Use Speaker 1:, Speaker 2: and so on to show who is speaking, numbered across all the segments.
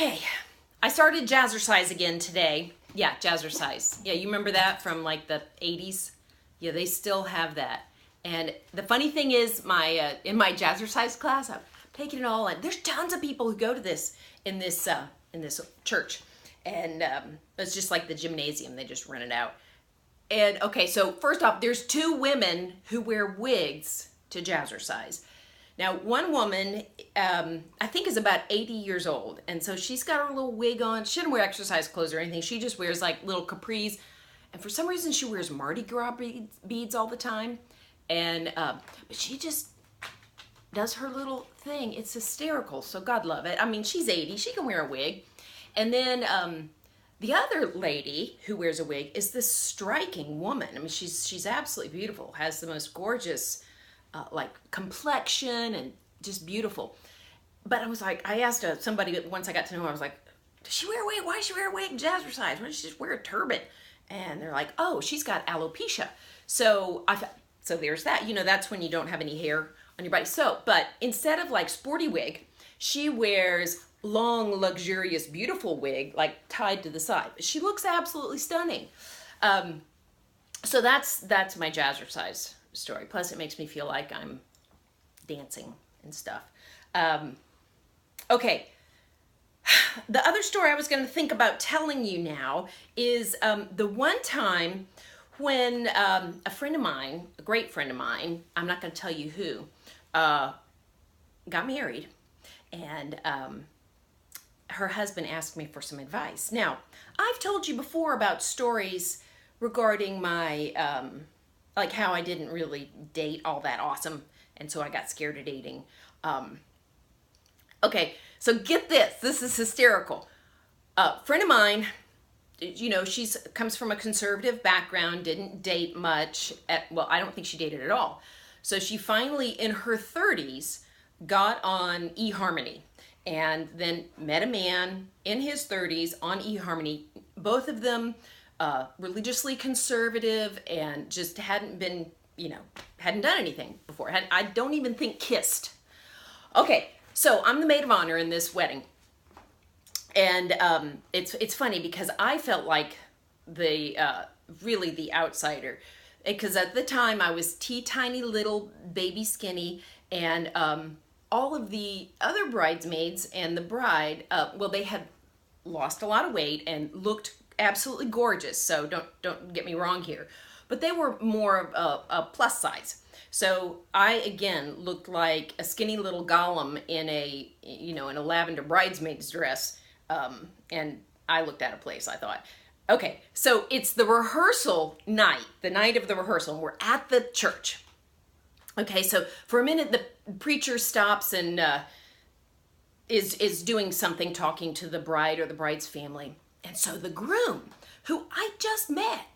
Speaker 1: Okay, I started Jazzercise again today. Yeah, Jazzercise. Yeah, you remember that from like the 80s? Yeah, they still have that. And the funny thing is, in my Jazzercise class, I'm taking it all, and there's tons of people who go to this in this church, and it's just like the gymnasium. They just rent it out. And okay, so first off, there's two women who wear wigs to Jazzercise. Now, one woman, I think is about 80 years old. And so she's got her little wig on. She doesn't wear exercise clothes or anything. She just wears like little capris. And for some reason, she wears Mardi Gras beads all the time. And but she just does her little thing. It's hysterical. So God love it. I mean, she's 80. She can wear a wig. And then the other lady who wears a wig is this striking woman. I mean, she's absolutely beautiful. Has the most gorgeous like complexion and just beautiful. But I was like, I asked somebody once I got to know her, I was like, does she wear a wig? Why does she wear a wig? Jazzercise. Why does she just wear a turban? And they're like, oh, she's got alopecia. So I thought, so there's that. You know, that's when you don't have any hair on your body. So, but instead of like sporty wig, she wears long, luxurious, beautiful wig, like tied to the side. She looks absolutely stunning. So that's my Jazzercise story. Plus, it makes me feel like I'm dancing and stuff. Okay. The other story I was going to think about telling you now is the one time when a friend of mine, a great friend of mine, I'm not going to tell you who, got married, and her husband asked me for some advice. Now, I've told you before about stories regarding my like how I didn't really date all that awesome, and so I got scared of dating. Okay, so get this. This is hysterical. A friend of mine, you know, comes from a conservative background, didn't date much. Well, I don't think she dated at all. So she finally, in her 30s, got on eHarmony, and then met a man in his 30s on eHarmony. Both of them religiously conservative and just hadn't been, you know, hadn't done anything before. I don't even think kissed. Okay, so I'm the maid of honor in this wedding. And it's funny because I felt like really the outsider. Because at the time I was teeny little baby skinny, and all of the other bridesmaids and the bride, well, they had lost a lot of weight and looked absolutely gorgeous, so don't get me wrong here, but they were more a plus size. So I again looked like a skinny little golem in a lavender bridesmaid's dress, and I looked out of place, I thought. Okay, so it's the rehearsal night, the night of the rehearsal, and we're at the church. Okay, so for a minute the preacher stops and is doing something, talking to the bride or the bride's family. And so the groom, who I just met,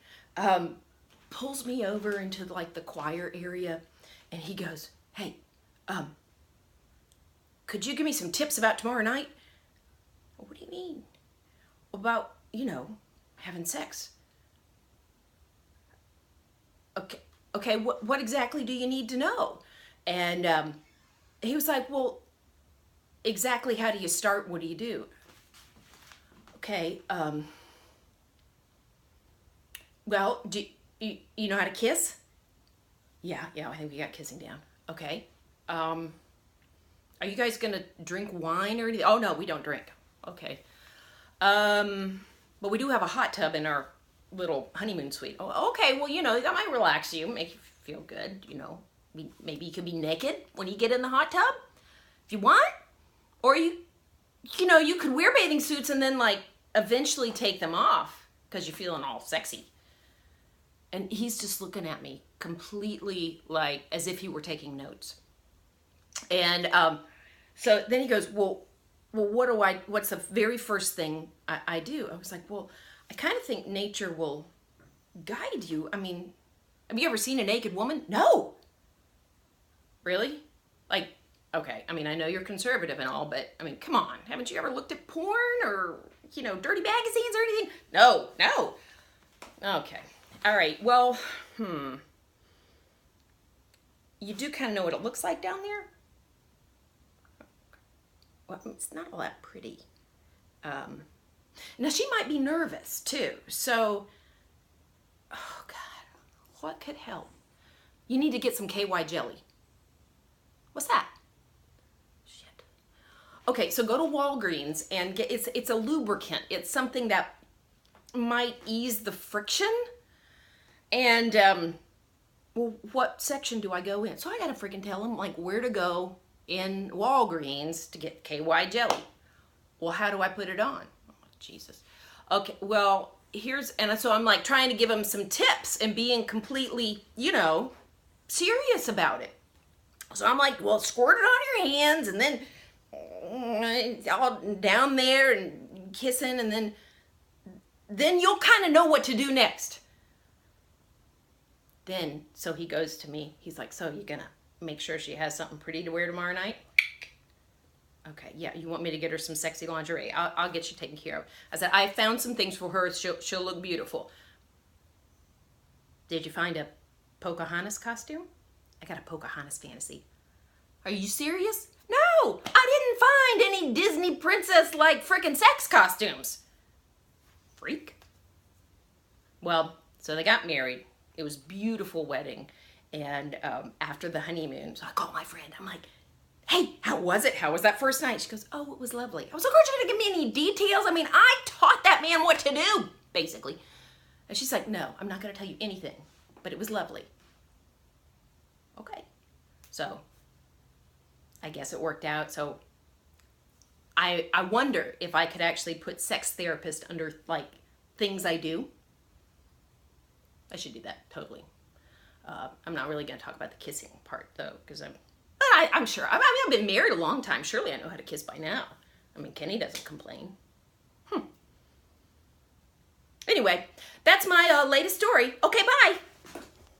Speaker 1: pulls me over into like the choir area, and he goes, hey, could you give me some tips about tomorrow night? What do you mean? About, you know, having sex. Okay, what exactly do you need to know? And he was like, well, exactly how do you start? What do you do? Okay, well, do you know how to kiss? Yeah, I think we got kissing down. Okay. Are you guys gonna drink wine or anything? Oh, no, we don't drink. Okay. But we do have a hot tub in our little honeymoon suite. Oh, okay, well, you know, that might relax you, make you feel good, you know. Maybe you could be naked when you get in the hot tub, if you want. Or you know, you could wear bathing suits and then, like, eventually take them off because you're feeling all sexy. And he's just looking at me completely like as if he were taking notes. And so then he goes, well, what's the very first thing I do? I was like, well, I kind of think nature will guide you. I mean, have you ever seen a naked woman? No. Really? Like, okay, I mean, I know you're conservative and all, but I mean, come on. Haven't you ever looked at porn or, you know, dirty magazines or anything? No. Okay. All right. Well, you do kind of know what it looks like down there? Well, it's not all that pretty. Now she might be nervous too. So, oh God, what could help? You need to get some KY jelly. What's that? Shit. Okay, so go to Walgreens and get, it's a lubricant. It's something that might ease the friction. And, well, what section do I go in? So I gotta freaking tell them like where to go in Walgreens to get KY jelly. Well, how do I put it on? Oh, Jesus. Okay, well, and so I'm like trying to give them some tips and being completely, serious about it. So I'm like, well, squirt it on your hands and then all down there and kissing, and then you'll kind of know what to do next. Then, so he goes to me, he's like, so you gonna make sure she has something pretty to wear tomorrow night? Okay, yeah, you want me to get her some sexy lingerie? I'll get you taken care of. I said, I found some things for her. She'll look beautiful. Did you find a Pocahontas costume? I got a Pocahontas fantasy. Are you serious? No, I didn't find any Disney princess like frickin' sex costumes. Freak. Well, so they got married. It was a beautiful wedding. And after the honeymoon, so I called my friend. I'm like, hey, how was it? How was that first night? She goes, oh, it was lovely. I was like, aren't you gonna give me any details? I mean, I taught that man what to do, basically. And she's like, no, I'm not gonna tell you anything, but it was lovely. Okay. So I guess it worked out. So I wonder if I could actually put sex therapist under like things I do. I should do that, totally. I'm not really gonna talk about the kissing part though, because I'm sure. I've been married a long time. Surely I know how to kiss by now. I mean, Kenny doesn't complain. Anyway, that's my latest story. Okay, bye.